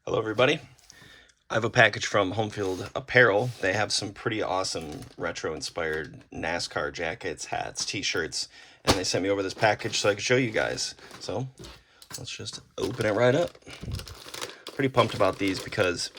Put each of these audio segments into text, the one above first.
Hello, everybody. I have a package from Homefield Apparel. They have some pretty awesome retro-inspired NASCAR jackets, hats, t-shirts, and they sent me over this package so I could show you guys. So let's just open it right up. Pretty pumped about these because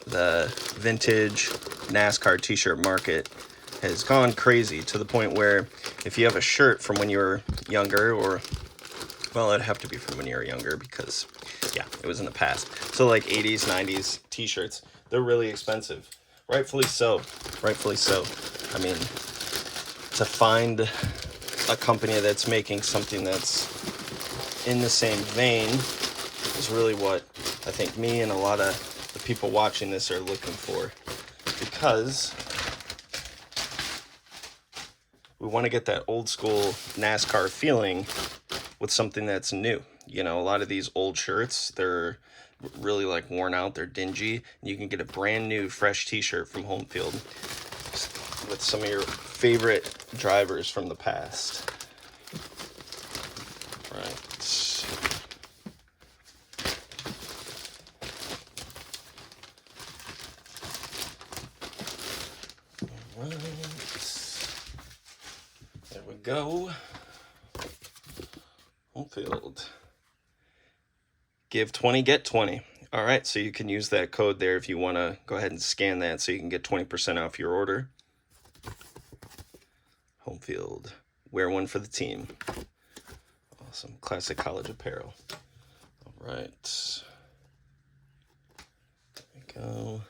the vintage NASCAR t-shirt market has gone crazy to the point where if you have a shirt from when you were younger, or well, it'd have to be from when you were younger because, yeah, it was in the past. So like 80s, 90s t-shirts, they're really expensive. Rightfully so. Rightfully so. I mean, to find a company that's making something that's in the same vein is really what I think me and a lot of the people watching this are looking for. Because we want to get that old school NASCAR feeling with something that's new. You know, a lot of these old shirts, they're really like worn out, they're dingy. And you can get a brand new fresh t-shirt from Homefield with some of your favorite drivers from the past. Right. Right. There we go. Homefield. Give 20, get 20. All right, so you can use that code there if you want to go ahead and scan that so you can get 20% off your order. Homefield. Wear one for the team. Awesome. Classic college apparel. All right. There we go.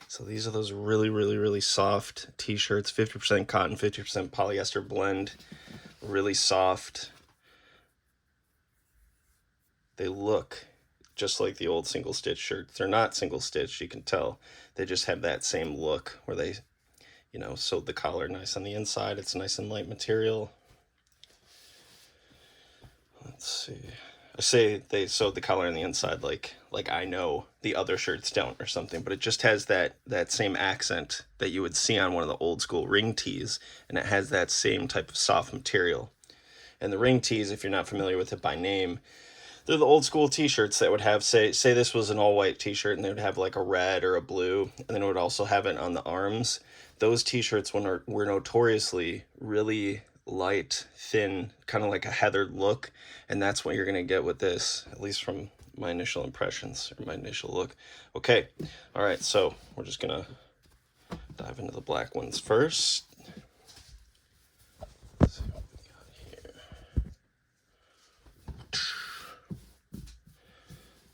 So these are those really soft t-shirts. 50% cotton, 50% polyester blend. Really soft. They look just like the old single stitch shirts. They're not single stitch, you can tell. They just have that same look where they, you know, sewed the collar nice on the inside. It's nice and light material. Let's see. I say they sewed the collar on the inside like I know the other shirts don't or something, but it just has that same accent that you would see on one of the old school ring tees, and it has that same type of soft material. And the ring tees, if you're not familiar with it by name, they're the old school t-shirts that would have, say this was an all white t-shirt and they would have like a red or a blue, and then it would also have it on the arms. Those t-shirts were notoriously really light, thin, kind of like a heathered look, and that's what you're going to get with this, at least from my initial impressions or my initial look. Okay, all right, so we're just going to dive into the black ones first. Let's see what we got here.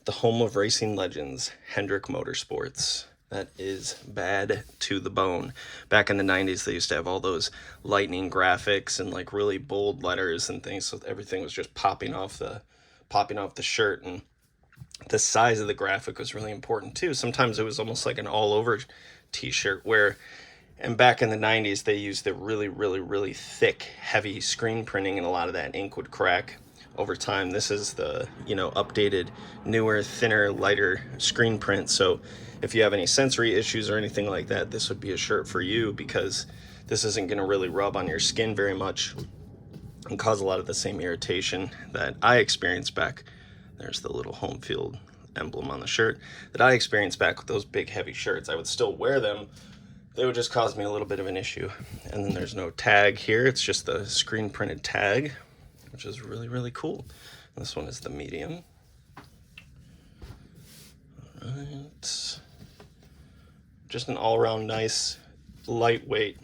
The home of racing legends, Hendrick Motorsports. That is bad to the bone. Back in the 90s, they used to have all those lightning graphics and like really bold letters and things, so everything was just popping off the shirt, and the size of the graphic was really important too. Sometimes it was almost like an all-over t-shirt and back in the 90s, they used the really thick, heavy screen printing, and a lot of that ink would crack over time. This is the, updated, newer, thinner, lighter screen print. So if you have any sensory issues or anything like that, this would be a shirt for you, because this isn't going to really rub on your skin very much and cause a lot of the same irritation that I experienced back. There's the little Homefield emblem on the shirt that I experienced back with those big heavy shirts. I would still wear them. They would just cause me a little bit of an issue. And then there's no tag here. It's just the screen printed tag, which is really cool. This one is the medium. All right. Just an all-around nice, lightweight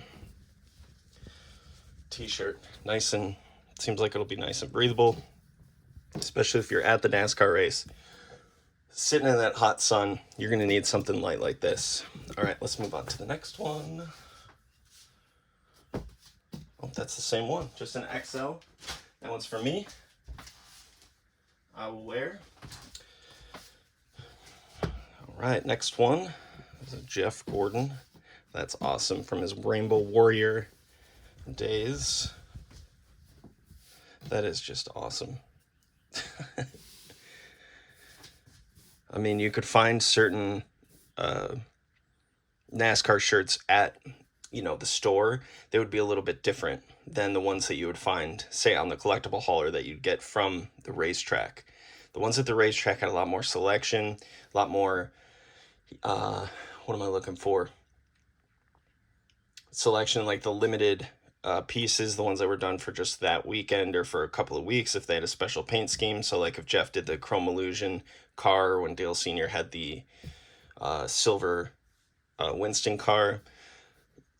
t-shirt. Nice, and seems like it'll be nice and breathable, especially if you're at the NASCAR race. Sitting in that hot sun, you're going to need something light like this. All right, let's move on to the next one. Oh, that's the same one, just an XL. That one's for me. I will wear. All right, next one is a Jeff Gordon. That's awesome, from his Rainbow Warrior days. That is just awesome. I mean, you could find certain NASCAR shirts at, the store. They would be a little bit different than the ones that you would find, say, on the collectible hauler that you'd get from the racetrack. The ones at the racetrack had a lot more selection, a lot more, what am I looking for? Selection, like the limited pieces, the ones that were done for just that weekend or for a couple of weeks if they had a special paint scheme. So like if Jeff did the Chrome Illusion car, or when Dale Sr. had the silver Winston car,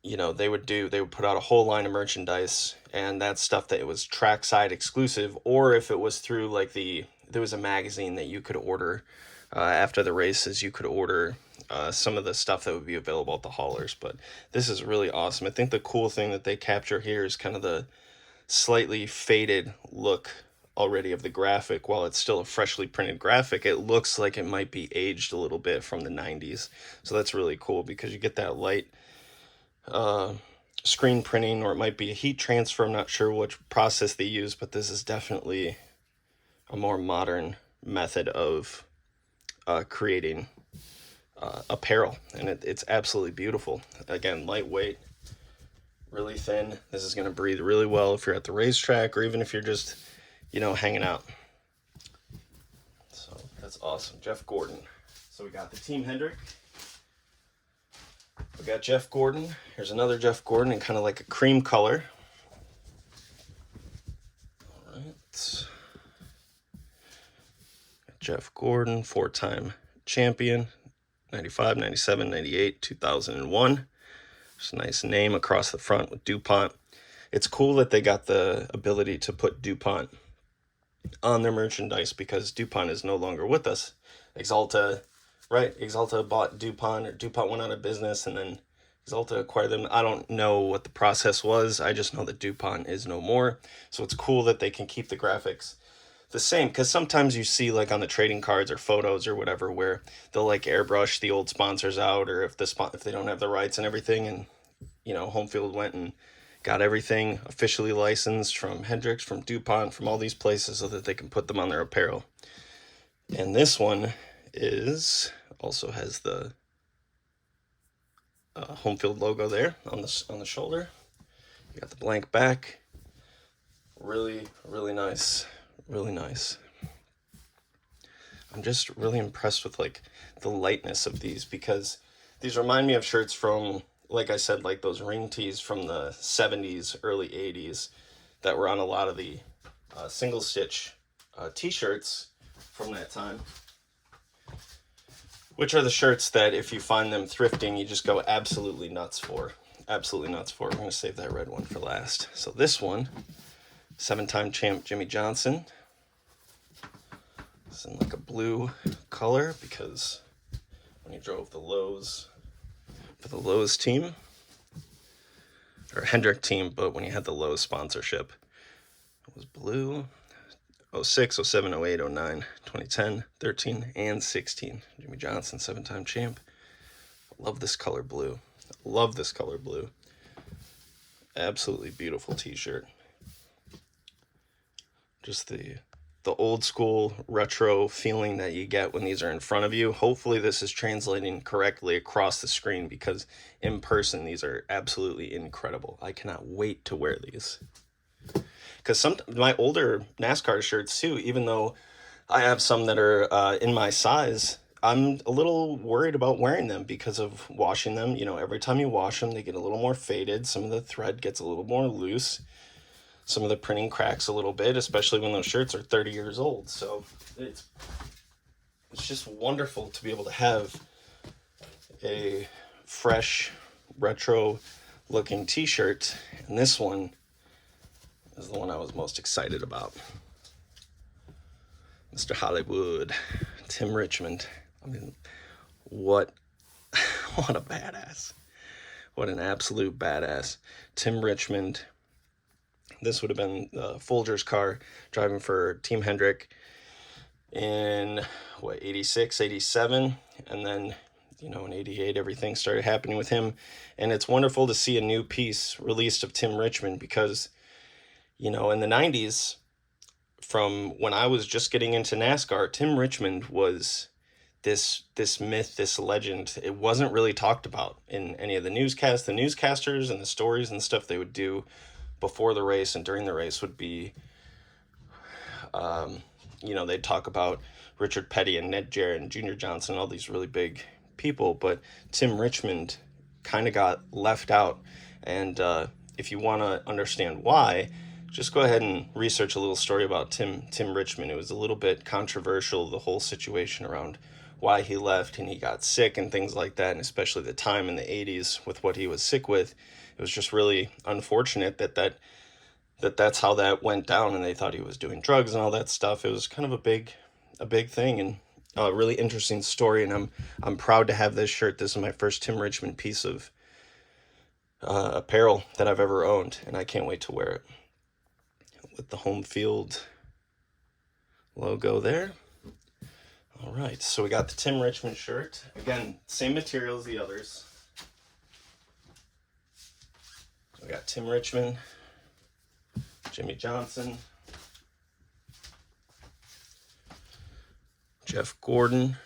you know, they would put out a whole line of merchandise, and that's stuff that it was trackside exclusive, or if it was through like there was a magazine that you could order after the races, you could order some of the stuff that would be available at the haulers. But this is really awesome. I think the cool thing that they capture here is kind of the slightly faded look already of the graphic. While it's still a freshly printed graphic, it looks like it might be aged a little bit from the 90s. So that's really cool because you get that light screen printing, or it might be a heat transfer. I'm not sure which process they use, but this is definitely a more modern method of creating apparel, and it's absolutely beautiful. Again, lightweight, really thin. This is going to breathe really well if you're at the racetrack, or even if you're just, you know, hanging out. So that's awesome. Jeff Gordon. So we got the Team Hendrick. We got Jeff Gordon. Here's another Jeff Gordon in kind of like a cream color. All right. Jeff Gordon, 4-time champion, 95, 97, 98, 2001. Just a nice name across the front with DuPont. It's cool that they got the ability to put DuPont on their merchandise because DuPont is no longer with us. Exalta, right? Exalta bought DuPont, or DuPont went out of business, and then Exalta acquired them. I don't know what the process was. I just know that DuPont is no more. So it's cool that they can keep the graphics the same, because sometimes you see like on the trading cards or photos or whatever where they'll like airbrush the old sponsors out, or if they don't have the rights and everything. And you know, Homefield went and got everything officially licensed from Hendricks, from DuPont, from all these places, so that they can put them on their apparel. And this one also has the Homefield logo there on the shoulder. You got the blank back. Really, really nice. Really nice. I'm just really impressed with like the lightness of these, because these remind me of shirts from, like I said, like those ring tees from the 70s, early 80s that were on a lot of the single stitch t-shirts from that time, which are the shirts that if you find them thrifting, you just go absolutely nuts for. Absolutely nuts for. We're going to save that red one for last. So this one, 7-time champ Jimmy Johnson. It's in like a blue color because when he drove the Lowe's for the Lowe's team, or Hendrick team, but when he had the Lowe's sponsorship, it was blue. 06, 07, 08, 09, 2010, 13, and 16. Jimmy Johnson, 7-time champ. Love this color blue. Love this color blue. Absolutely beautiful t-shirt. Just the old school retro feeling that you get when these are in front of you. Hopefully this is translating correctly across the screen, because in person these are absolutely incredible. I cannot wait to wear these. Because my older NASCAR shirts too, even though I have some that are in my size, I'm a little worried about wearing them because of washing them. You know, every time you wash them, they get a little more faded. Some of the thread gets a little more loose. Some of the printing cracks a little bit, especially when those shirts are 30 years old. So it's just wonderful to be able to have a fresh, retro-looking t-shirt. And this one is the one I was most excited about. Mr. Hollywood, Tim Richmond. I mean, what a badass. What an absolute badass. Tim Richmond. This would have been Folger's car driving for Team Hendrick in, 86, 87. And then, in 88, everything started happening with him. And it's wonderful to see a new piece released of Tim Richmond because, in the 90s, from when I was just getting into NASCAR, Tim Richmond was this myth, this legend. It wasn't really talked about in any of the newscasts. The newscasters and the stories and stuff they would do before the race and during the race would be, you know, they'd talk about Richard Petty and Ned Jarrett and Junior Johnson, all these really big people, but Tim Richmond kind of got left out. And if you want to understand why, just go ahead and research a little story about Tim Richmond. It was a little bit controversial, the whole situation around why he left, and he got sick and things like that, and especially the time in the 80s with what he was sick with. It was just really unfortunate that's how that went down, and they thought he was doing drugs and all that stuff. It was kind of a big thing, and a really interesting story. And I'm proud to have this shirt. This is my first Tim Richmond piece of apparel that I've ever owned, and I can't wait to wear it with the Homefield logo there. All right, so we got the Tim Richmond shirt. Again, same material as the others. We got Tim Richmond, Jimmy Johnson, Jeff Gordon,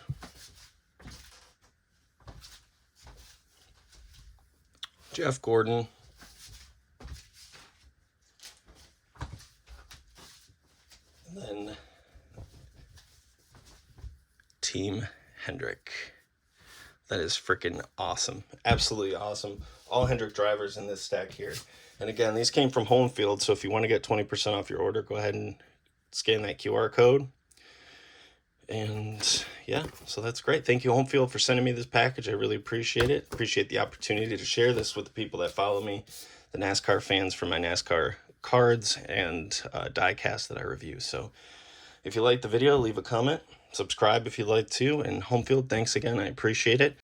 and then Team Hendrick. That is freaking awesome. Absolutely awesome. All Hendrick drivers in this stack here. And again, these came from Homefield, so if you want to get 20% off your order, go ahead and scan that QR code. And yeah, so that's great. Thank you, Homefield, for sending me this package. I really appreciate it. Appreciate the opportunity to share this with the people that follow me, the NASCAR fans, for my NASCAR cards and die-cast that I review. So if you liked the video, leave a comment. Subscribe if you'd like to. And Homefield, thanks again. I appreciate it.